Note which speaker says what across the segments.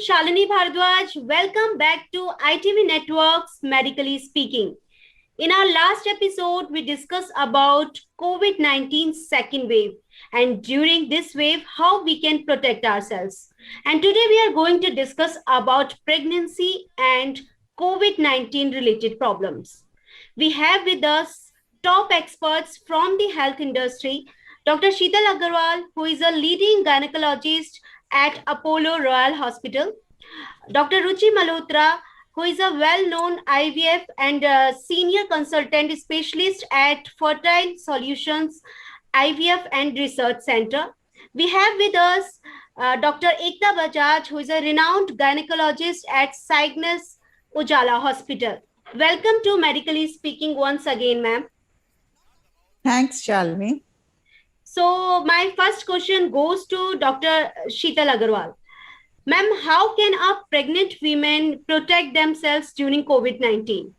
Speaker 1: Shalini Bhardwaj. Welcome back to ITV Networks Medically Speaking. In our last episode, we discussed about COVID-19 second wave, and during this wave, how we can protect ourselves. And today we are going to discuss about pregnancy and COVID-19 related problems. We have with us top experts from the health industry, Dr. Sheetal Agarwal, who is a leading gynecologist at Apollo Royal Hospital, Dr. Ruchi Malhotra, who is a well-known IVF and senior consultant specialist at Fertile Solutions IVF and Research Center. We have with us Dr. Ekta Bajaj, who is a renowned gynecologist at Cygnus Ujala Hospital. Welcome to Medically Speaking once again, ma'am.
Speaker 2: Thanks, Shalini.
Speaker 1: So my first question goes to Dr. Sheetal Agarwal. Ma'am, how can a pregnant women protect themselves during COVID-19?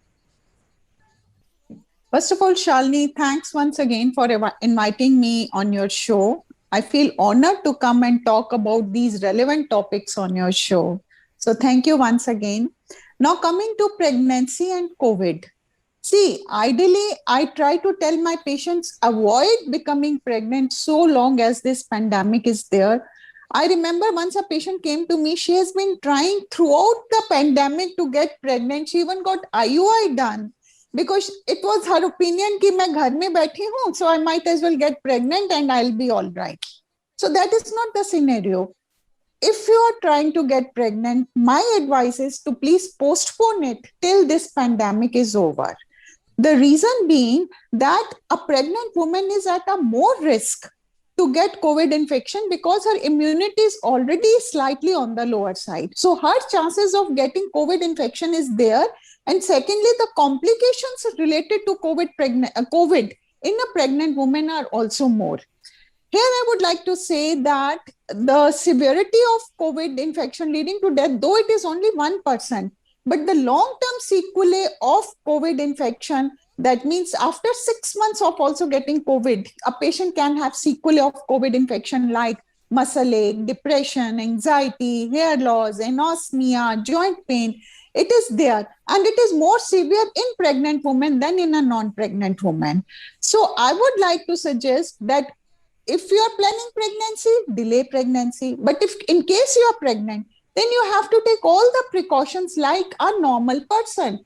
Speaker 2: First of all, Shalini, thanks once again for inviting me on your show. I feel honored to come and talk about these relevant topics on your show. So thank you once again. Now coming to pregnancy and COVID. See, ideally, I try to tell my patients avoid becoming pregnant so long as this pandemic is there. I remember once a patient came to me, she has been trying throughout the pandemic to get pregnant. She even got IUI done because it was her opinion कि मैं घर में बैठी हूँ, so I might as well get pregnant and I'll be all right. So that is not the scenario. If you are trying to get pregnant, my advice is to please postpone it till this pandemic is over. The reason being that a pregnant woman is at a more risk to get COVID infection because her immunity is already slightly on the lower side. So her chances of getting COVID infection is there. And secondly, the complications related to COVID in a pregnant woman are also more. Here, I would like to say that the severity of COVID infection leading to death, though it is only 1%, but the long-term sequelae of COVID infection, that means after 6 months of also getting COVID, a patient can have sequelae of COVID infection like muscle ache, depression, anxiety, hair loss, anosmia, joint pain. It is there, and it is more severe in pregnant women than in a non-pregnant woman. So I would like to suggest that if you are planning pregnancy, delay pregnancy. But if in case you are pregnant, then you have to take all the precautions like a normal person.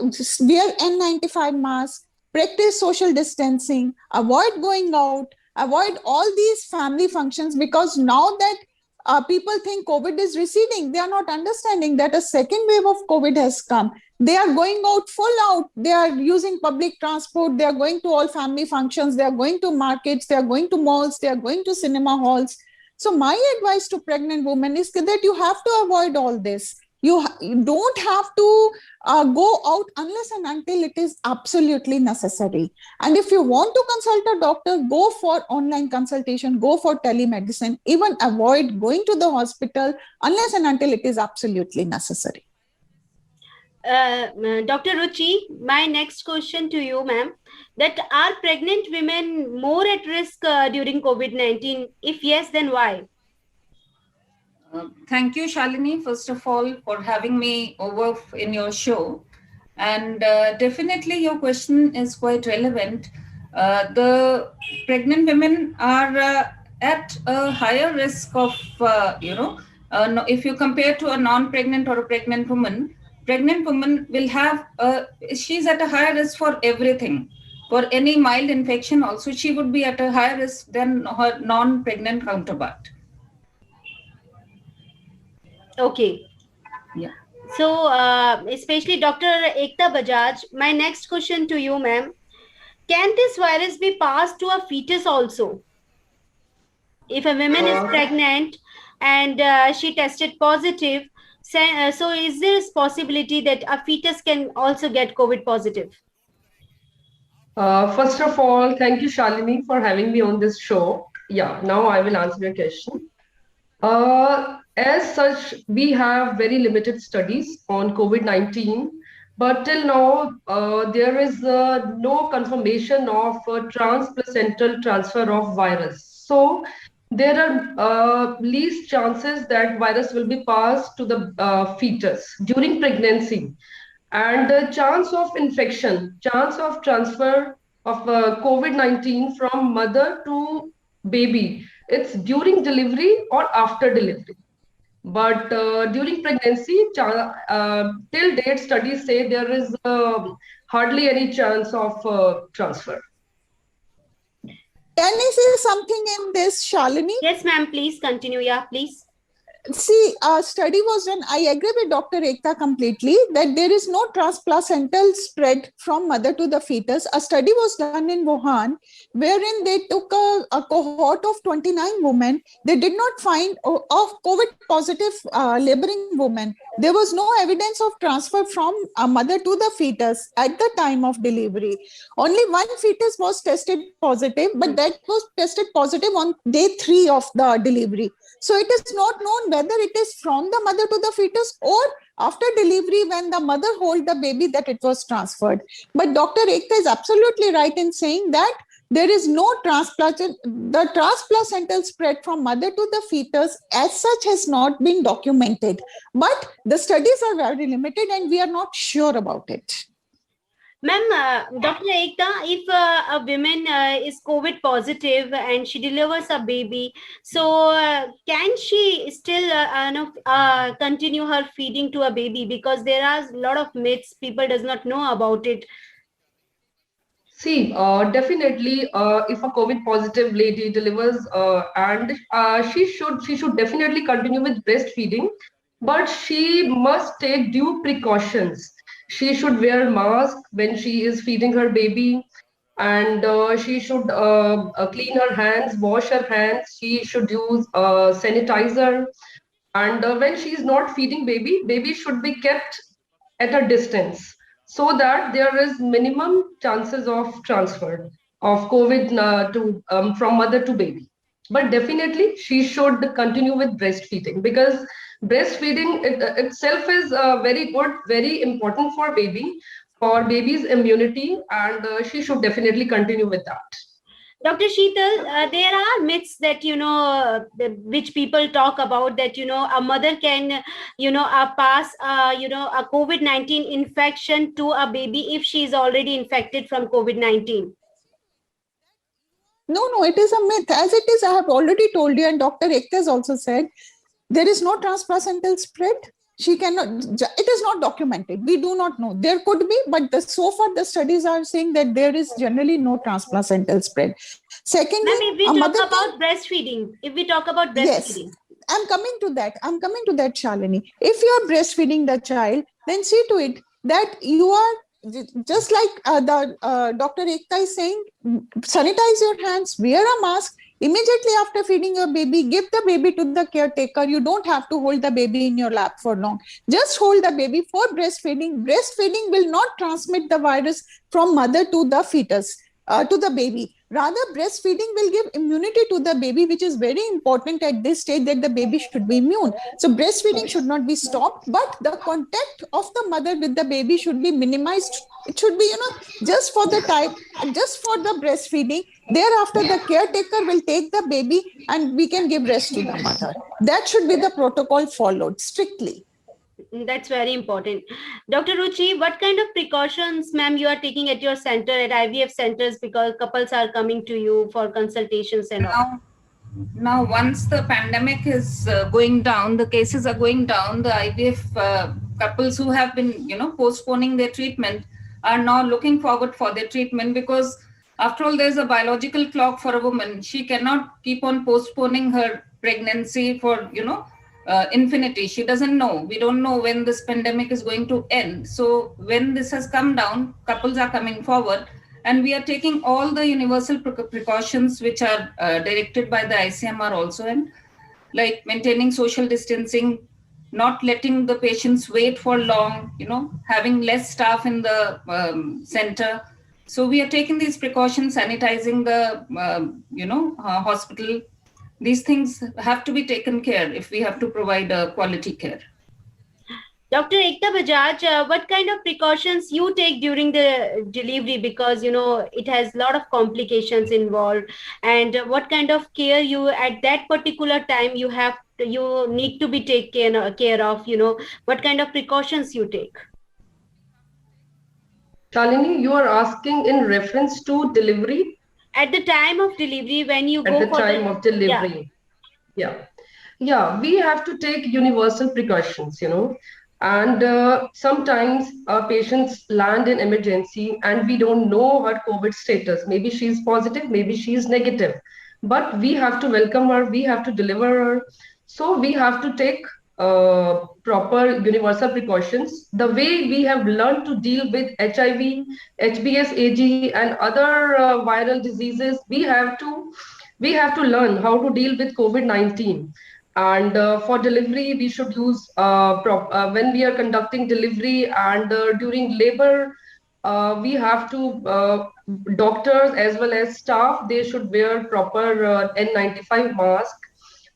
Speaker 2: Just wear N95 mask, practice social distancing, avoid going out, avoid all these family functions, because now that people think COVID is receding, they are not understanding that a second wave of COVID has come. They are going out full out. They are using public transport. They are going to all family functions. They are going to markets. They are going to malls. They are going to cinema halls. So my advice to pregnant women is that you have to avoid all this. You don't have to go out unless and until it is absolutely necessary. And if you want to consult a doctor, go for online consultation, go for telemedicine, even avoid going to the hospital unless and until it is absolutely necessary.
Speaker 1: Dr. Ruchi, my next question to you, ma'am, that are pregnant women more at risk during COVID-19? If yes, then why?
Speaker 3: Thank you, Shalini, first of all, for having me over in your show. And definitely your question is quite relevant. The pregnant women are at a higher risk of, if you compare to a non-pregnant or a pregnant woman will have, she's at a higher risk for everything. For any mild infection also, she would be at a higher risk than her non-pregnant counterpart.
Speaker 1: Okay.
Speaker 3: Yeah.
Speaker 1: So, especially Dr. Ekta Bajaj, my next question to you, ma'am. Can this virus be passed to a fetus also? If a woman is pregnant and she tested positive, so is there a possibility that a fetus can also get COVID positive?
Speaker 4: First of all, thank you, Shalini, for having me on this show. Yeah, now I will answer your question. As such, we have very limited studies on COVID-19, but till now, there is no confirmation of transplacental transfer of virus. So there are least chances that virus will be passed to the fetus during pregnancy, and the chance of infection, chance of transfer of COVID-19 from mother to baby, it's during delivery or after delivery. But during pregnancy, till date, studies say there is hardly any chance of transfer.
Speaker 2: Can I say something in this, Shalini?
Speaker 1: Yes, ma'am, please continue. Yeah, please.
Speaker 2: See, a study was done. I agree with Dr. Ekta completely that there is no transplacental spread from mother to the fetus. A study was done in Wuhan, wherein they took a cohort of 29 women. They did not find of COVID positive laboring women. There was no evidence of transfer from a mother to the fetus at the time of delivery. Only one fetus was tested positive, but that was tested positive on day 3 of the delivery. So it is not known whether it is from the mother to the fetus or after delivery when the mother hold the baby that it was transferred. But Dr. Ekta is absolutely right in saying that there is no the transplacental spread from mother to the fetus as such has not been documented. But the studies are very limited and we are not sure about it.
Speaker 1: Ma'am, Dr. Ekta, if a woman is COVID positive and she delivers a baby, so can she still continue her feeding to a baby? Because there are a lot of myths, people does not know about it.
Speaker 4: See, definitely, if a COVID positive lady delivers, and she should definitely continue with breastfeeding, but she must take due precautions. She should wear mask when she is feeding her baby, and she should clean her hands, wash her hands. She should use sanitizer, and when she is not feeding baby, baby should be kept at a distance so that there is minimum chances of transfer of COVID to from mother to baby. But definitely she should continue with breastfeeding, because breastfeeding itself is very good, very important for baby's immunity, and she should definitely continue with that.
Speaker 1: Dr. Sheetal, there are myths that, which people talk about that, a mother can, pass, a COVID-19 infection to a baby if she is already infected from COVID-19.
Speaker 2: No, it is a myth. As it is, I have already told you, and Dr. Ekta has also said, there is no transplacental spread. She cannot, it is not documented. We do not know. There could be, but so far the studies are saying that there is generally no transplacental spread. Secondly,
Speaker 1: if we talk about breastfeeding,
Speaker 2: yes, I'm coming to that, Shalini. If you are breastfeeding the child, then see to it that you are just like Dr. Ekta is saying, sanitize your hands, wear a mask. Immediately after feeding your baby, give the baby to the caretaker. You don't have to hold the baby in your lap for long. Just hold the baby for breastfeeding. Breastfeeding will not transmit the virus from mother to the fetus, to the baby. Rather, breastfeeding will give immunity to the baby, which is very important at this stage, that the baby should be immune. So breastfeeding should not be stopped, but the contact of the mother with the baby should be minimized. It should be, just for the time, just for the breastfeeding. Thereafter, the caretaker will take the baby and we can give rest to the mother. That should be the protocol followed strictly.
Speaker 1: That's very important. Dr. Ruchi, what kind of precautions, ma'am, you are taking at your center, at IVF centers, because couples are coming to you for consultations and all?
Speaker 3: Now, once the pandemic is going down, the cases are going down, the IVF couples who have been, postponing their treatment are now looking forward for their treatment, because after all, there's a biological clock for a woman. She cannot keep on postponing her pregnancy for, infinity. She doesn't know. We don't know when this pandemic is going to end. So when this has come down, couples are coming forward, and we are taking all the universal precautions which are directed by the ICMR also, and like maintaining social distancing, not letting the patients wait for long, having less staff in the center. So we are taking these precautions, sanitizing the, hospital. These things have to be taken care if we have to provide a quality care.
Speaker 1: Dr. Ekta Bajaj, what kind of precautions you take during the delivery, because it has a lot of complications involved, and what kind of care you at that particular time you need to be taken care of, what kind of precautions you take?
Speaker 4: Shalini, you are asking in reference to delivery?
Speaker 1: At the time of delivery, when you
Speaker 4: At
Speaker 1: go
Speaker 4: the
Speaker 1: for
Speaker 4: time
Speaker 1: the,
Speaker 4: of
Speaker 1: yeah.
Speaker 4: delivery. Yeah, we have to take universal precautions, and sometimes patients land in emergency and we don't know her COVID status. Maybe she's positive, maybe she's negative, but we have to welcome her, we have to deliver her. So we have to take proper universal precautions. The way we have learned to deal with HIV, HBsAg, and other viral diseases, we have to learn how to deal with COVID-19. And for delivery, we should use when we are conducting delivery and during labor, we have to doctors as well as staff, they should wear proper N95 mask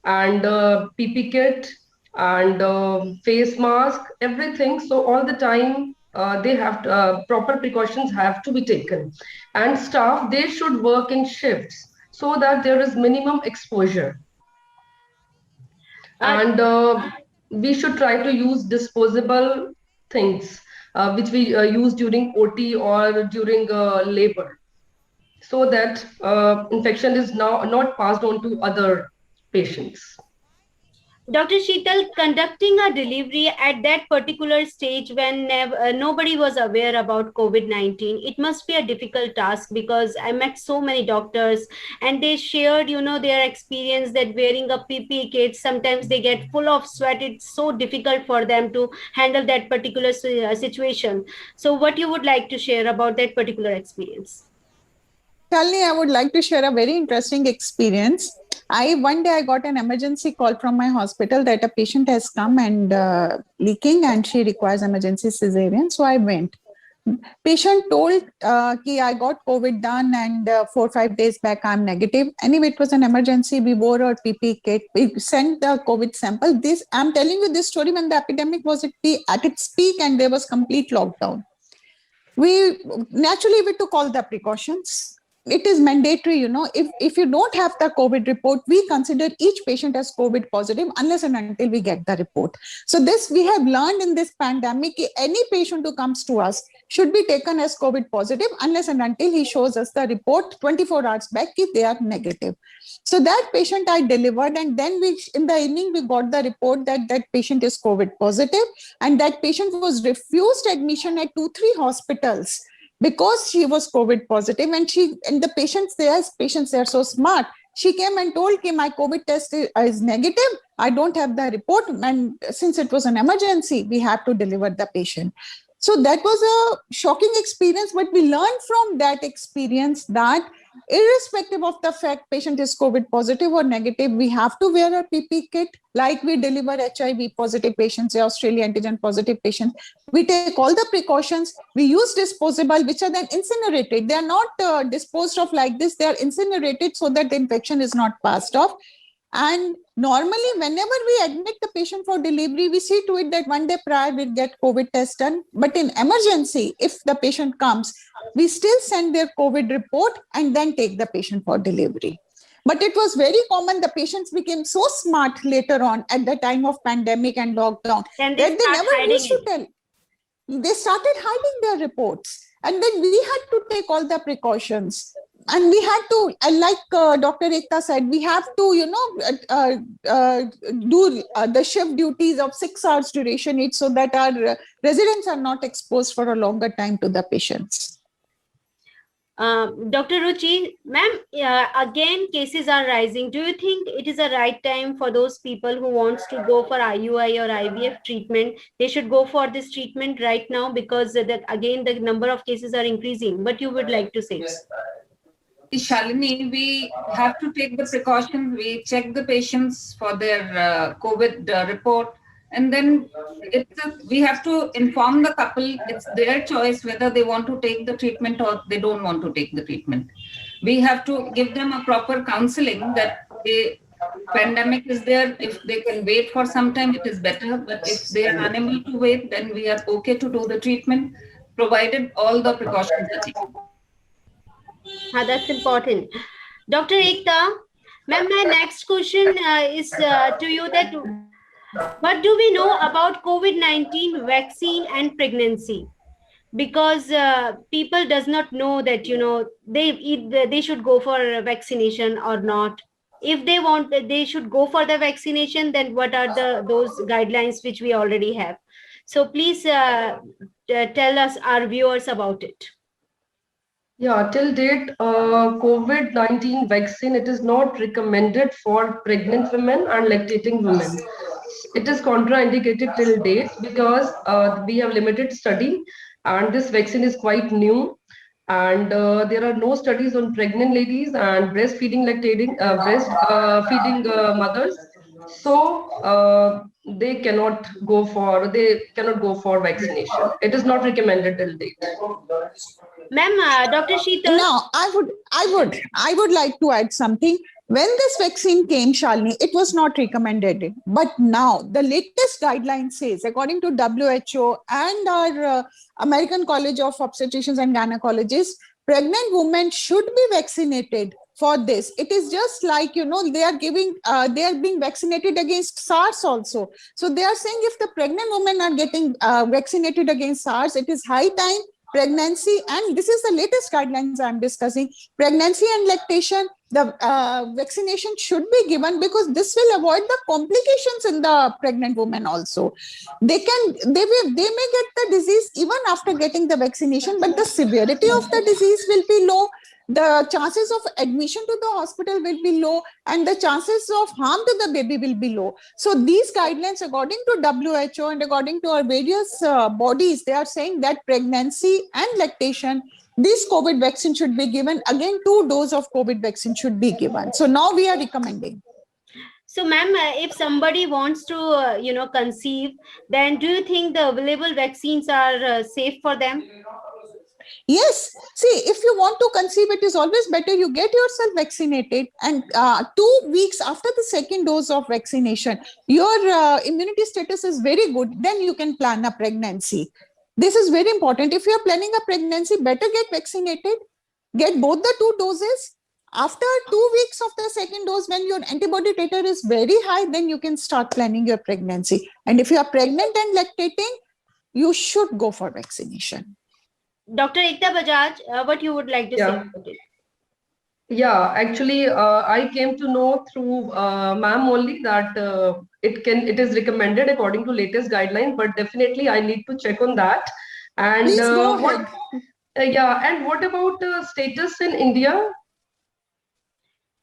Speaker 4: and PP kit and face mask, everything. So all the time they have to, proper precautions have to be taken. And staff, they should work in shifts so that there is minimum exposure. And we should try to use disposable things which we use during OT or during labor, so that infection is now not passed on to other patients.
Speaker 1: Dr. Sheetal, conducting a delivery at that particular stage when nobody was aware about COVID-19, it must be a difficult task, because I met so many doctors and they shared, their experience that wearing a PPE kit, sometimes they get full of sweat. It's so difficult for them to handle that particular situation. So what you would like to share about that particular experience?
Speaker 2: Shalini, I would like to share a very interesting experience. One day I got an emergency call from my hospital that a patient has come and leaking and she requires emergency cesarean. So I went. Patient told ki I got COVID done and 4 or 5 days back I'm negative. Anyway, it was an emergency. We wore our PPE kit. We sent the COVID sample. I'm telling you this story when the epidemic was at its peak and there was complete lockdown. We took all the precautions. It is mandatory, if you don't have the COVID report, we consider each patient as COVID positive unless and until we get the report. So this we have learned in this pandemic, any patient who comes to us should be taken as COVID positive unless and until he shows us the report 24 hours back if they are negative. So that patient I delivered, and then in the evening we got the report that that patient is COVID positive, and that patient was refused admission at 2-3 hospitals because she was COVID positive. And the patients, they are so smart. She came and told me my COVID test is negative. I don't have the report. And since it was an emergency, we have to deliver the patient. So that was a shocking experience, but we learned from that experience that irrespective of the fact patient is COVID positive or negative, we have to wear a PPE kit like we deliver HIV positive patients, Australia antigen positive patients. We take all the precautions. We use disposable, which are then incinerated. They are not disposed of like this. They are incinerated so that the infection is not passed off. And normally, whenever we admit the patient for delivery, we see to it that one day prior we'll get COVID test done. But in emergency, if the patient comes, we still send their COVID report and then take the patient for delivery. But it was very common. The patients became so smart later on at the time of pandemic and lockdown that they never used to tell. They started hiding their reports. And then we had to take all the precautions. And we had to, like Dr. Ekta said, we have to, do the shift duties of 6 hours duration each so that our residents are not exposed for a longer time to the patients.
Speaker 1: Dr. Ruchi, ma'am, again, cases are rising. Do you think it is a right time for those people who wants to go for IUI or IVF treatment? They should go for this treatment right now, because again, the number of cases are increasing. What you would like to say?
Speaker 3: Shalini, we have to take the precautions. We check the patients for their COVID report, and then we have to inform the couple. It's their choice whether they want to take the treatment or they don't want to take the treatment. We have to give them a proper counseling that pandemic is there, if they can wait for some time, it is better. But if they are unable to wait, then we are okay to do the treatment, provided all the precautions are taken.
Speaker 1: That's important. Dr. Ekta, ma'am, my next question is to you that what do we know about COVID-19 vaccine and pregnancy? Because people does not know that, they should go for vaccination or not. If they want, they should go for the vaccination, then what are those guidelines which we already have? So please tell us, our viewers, about it.
Speaker 4: Yeah, till date, COVID-19 vaccine, it is not recommended for pregnant women and lactating women. It is contraindicated till date because we have limited study and this vaccine is quite new. And there are no studies on pregnant ladies and breastfeeding mothers. So they cannot go for vaccination. It is not recommended till date.
Speaker 1: Ma'am, Dr. Sheetal.
Speaker 2: Now, I would like to add something. When this vaccine came, Shalini, it was not recommended. But now the latest guideline says, according to WHO and our American College of Obstetricians and Gynecologists, pregnant women should be vaccinated for this. It is just like, they are being vaccinated against SARS also. So they are saying if the pregnant women are getting vaccinated against SARS, it is high time. Pregnancy, and this is the latest guidelines I'm discussing, pregnancy and lactation, the vaccination should be given because this will avoid the complications in the pregnant woman also. They may get the disease even after getting the vaccination, but the severity of the disease will be low. The chances of admission to the hospital will be low and the chances of harm to the baby will be low. So these guidelines, according to WHO and according to our various bodies, they are saying that pregnancy and lactation, this COVID vaccine should be given. Again, 2 doses of COVID vaccine should be given. So now we are recommending.
Speaker 1: So, ma'am, if somebody wants to, conceive, then do you think the available vaccines are safe for them?
Speaker 2: Yes. See, if you want to conceive, it is always better you get yourself vaccinated. And 2 weeks after the second dose of vaccination, your immunity status is very good. Then you can plan a pregnancy. This is very important. If you are planning a pregnancy, better get vaccinated. Get both the 2 doses. After 2 weeks of the second dose, when your antibody titer is very high, then you can start planning your pregnancy. And if you are pregnant and lactating, you should go for vaccination.
Speaker 1: Dr. Ekta Bajaj, what you would like to say about it?
Speaker 4: Yeah, actually, I came to know through ma'am only that it is recommended according to latest guidelines, but definitely I need to check on that. And
Speaker 2: please go ahead.
Speaker 4: And what about status in India?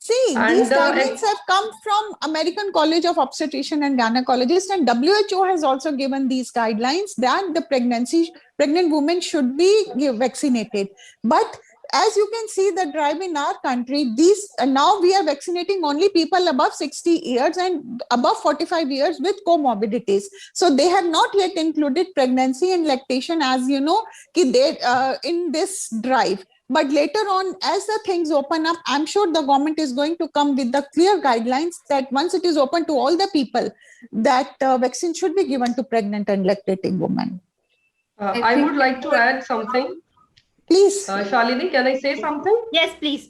Speaker 2: See, these guidelines have come from American College of Obstetrician and Gynecologists, and WHO has also given these guidelines that the pregnant women should be vaccinated. But as you can see, the drive in our country, now we are vaccinating only people above 60 years and above 45 years with comorbidities. So they have not yet included pregnancy and lactation, as you know, in this drive. But later on, as the things open up, I'm sure the government is going to come with the clear guidelines that once it is open to all the people, that vaccine should be given to pregnant and lactating women.
Speaker 4: I would like to add something.
Speaker 2: Please.
Speaker 4: Shalini, can I say something?
Speaker 1: Yes, please.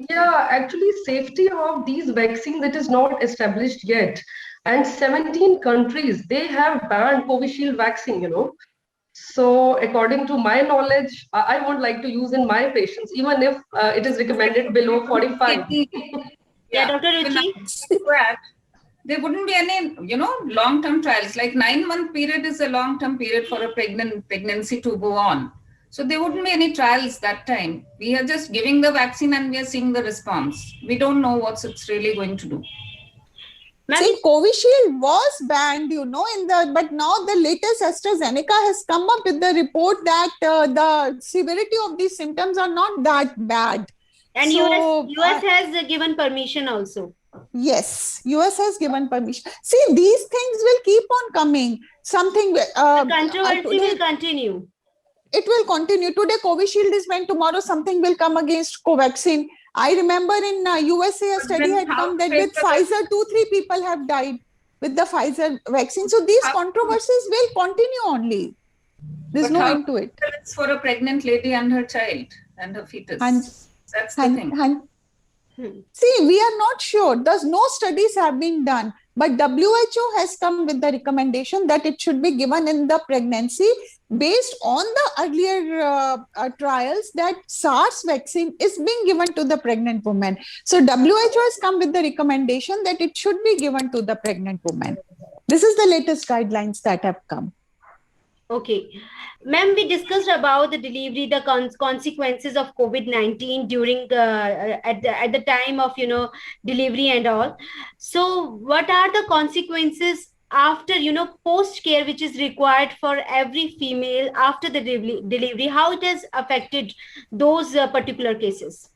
Speaker 4: Yeah, actually, safety of these vaccines, it is not established yet. And 17 countries, they have banned Covishield vaccine, So according to my knowledge, I won't like to use in my patients, even if it is recommended below 45.
Speaker 1: Yeah, Dr. Ruchi.
Speaker 3: There wouldn't be any, long-term trials. Like 9-month period is a long-term period for a pregnancy to go on. So there wouldn't be any trials that time. We are just giving the vaccine and we are seeing the response. We don't know what it's really going to do.
Speaker 2: See, Covishield was banned, but now the latest AstraZeneca has come up with the report that the severity of these symptoms are not that bad.
Speaker 1: And so, US has given permission also.
Speaker 2: Yes, US has given permission. See, these things will keep on coming.
Speaker 1: The controversy will continue.
Speaker 2: It will continue. Today, Covishield is when tomorrow something will come against Covaxin. I remember in USA, a study had come that with Pfizer, 2-3 people have died with the Pfizer vaccine. So these controversies will continue only. There's no end to it.
Speaker 3: It's for a pregnant lady and her child and her fetus. That's the thing.
Speaker 2: See, we are not sure. There's no studies have been done, but WHO has come with the recommendation that it should be given in the pregnancy based on the earlier trials that SARS vaccine is being given to the pregnant woman. So WHO has come with the recommendation that it should be given to the pregnant woman. This is the latest guidelines that have come.
Speaker 1: Okay. Ma'am, we discussed about the delivery, the consequences of COVID-19 during at the time of delivery and all. So what are the consequences after post care which is required for every female after the delivery? How it has affected those particular cases?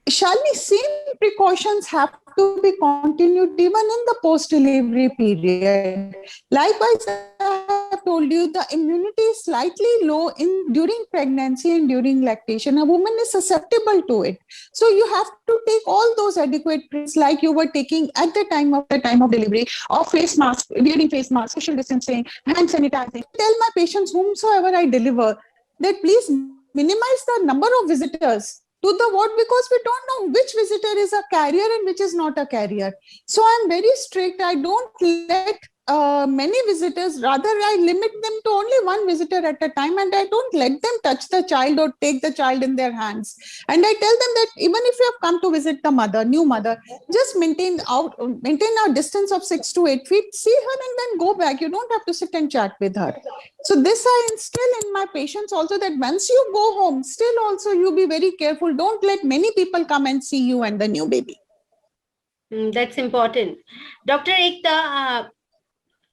Speaker 2: Shalini, same precautions have to be continued even in the post-delivery period. Likewise, I have told you the immunity is slightly low during pregnancy and during lactation. A woman is susceptible to it. So you have to take all those adequate precautions like you were taking at the time of delivery, or face mask, wearing face mask, social distancing, hand sanitizing. Tell my patients whomsoever I deliver that please minimize the number of visitors to the ward, because we don't know which visitor is a carrier and which is not a carrier. So I'm very strict. I don't let many visitors, rather I limit them to only one visitor at a time, and I don't let them touch the child or take the child in their hands. And I tell them that even if you have come to visit the mother, new mother, just maintain a distance of 6 to 8 feet, see her and then go back. You don't have to sit and chat with her. So this I instill in my patients also, that once you go home, still also you be very careful. Don't let many people come and see you and the new baby.
Speaker 1: That's important. Dr. Ekta,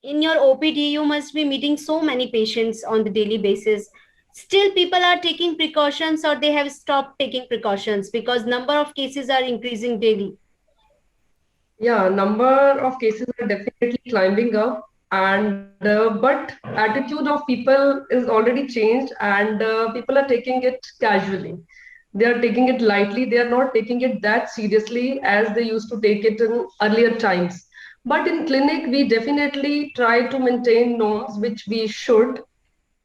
Speaker 1: in your OPD, you must be meeting so many patients on the daily basis. Still, people are taking precautions, or they have stopped taking precautions because number of cases are increasing daily.
Speaker 4: Yeah, number of cases are definitely climbing up, and but attitude of people is already changed, and people are taking it casually. They are taking it lightly. They are not taking it that seriously as they used to take it in earlier times. But in clinic, we definitely try to maintain norms, which we should.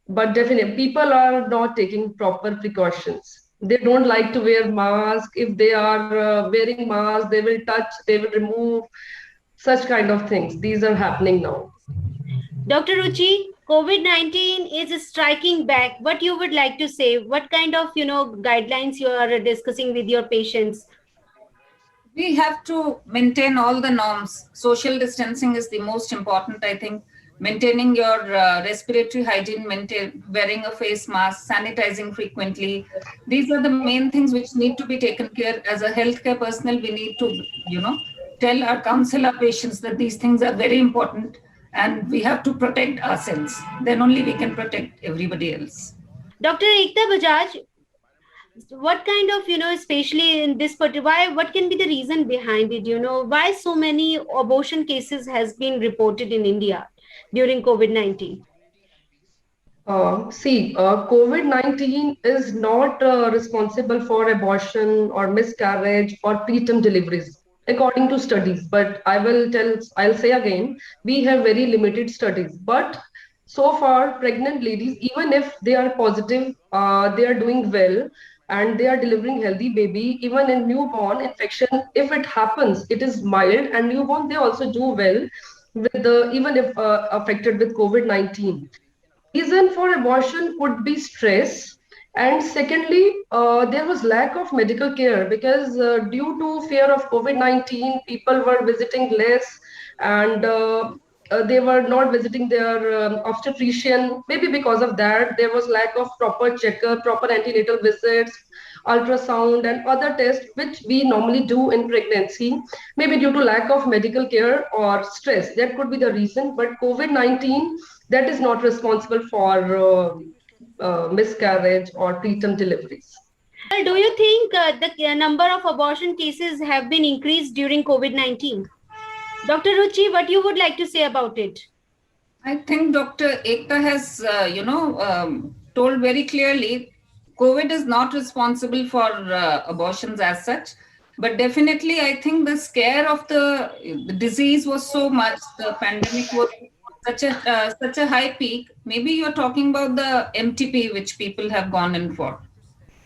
Speaker 4: But definitely, people are not taking proper precautions. They don't like to wear mask. If they are wearing mask, they will touch, they will remove, such kind of things. These are happening now.
Speaker 1: Dr. Ruchi, COVID-19 is striking back. What you would like to say? What kind of guidelines you are discussing with your patients?
Speaker 3: We have to maintain all the norms. Social distancing is the most important, I think. Maintaining your respiratory hygiene, wearing a face mask, sanitizing frequently. These are the main things which need to be taken care. As a healthcare personnel, we need to, counsel our patients that these things are very important and we have to protect ourselves. Then only we can protect everybody else.
Speaker 1: Dr. Ekta Bajaj, what kind of, especially in this particular, what can be the reason behind it? Why so many abortion cases has been reported in India during COVID-19?
Speaker 4: COVID-19 is not responsible for abortion or miscarriage or preterm deliveries, according to studies. But I'll say again, we have very limited studies. But so far, pregnant ladies, even if they are positive, they are doing well, and they are delivering healthy baby. Even in newborn infection, if it happens, it is mild, and newborn, they also do well with even if affected with COVID-19. Reason for abortion could be stress, and secondly, there was lack of medical care, because due to fear of COVID-19, people were visiting less, and they were not visiting their obstetrician. Maybe because of that, there was lack of proper checkup, proper antenatal visits, ultrasound, and other tests which we normally do in pregnancy. Maybe due to lack of medical care or stress, that could be the reason. But COVID-19, that is not responsible for miscarriage or preterm deliveries.
Speaker 1: Do you think the number of abortion cases have been increased during COVID-19? Dr. Ruchi, what you would like to say about it?
Speaker 3: I think Dr. Ekta has, told very clearly, COVID is not responsible for abortions as such, but definitely I think the scare of the disease was so much. The pandemic was such a high peak. Maybe you're talking about the MTP, which people have gone in for.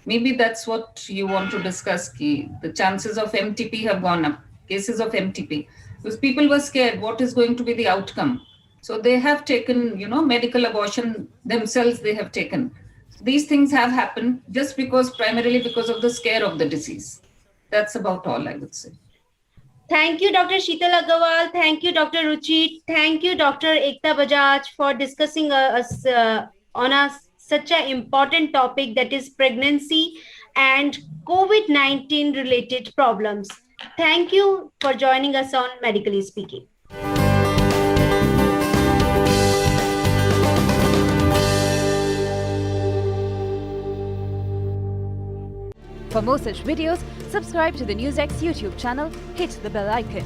Speaker 3: Maybe that's what you want to discuss, Ki. The chances of MTP have gone up, cases of MTP, because people were scared what is going to be the outcome. So they have taken, medical abortion themselves, they have taken. These things have happened just primarily because of the scare of the disease. That's about all I would say.
Speaker 1: Thank you, Dr. Sheetal Agarwal. Thank you, Dr. Ruchi. Thank you, Dr. Ekta Bajaj, for discussing us on such an important topic, that is pregnancy and COVID-19 related problems. Thank you for joining us on Medically Speaking.
Speaker 5: For more such videos, subscribe to the NewsX YouTube channel, hit the bell icon.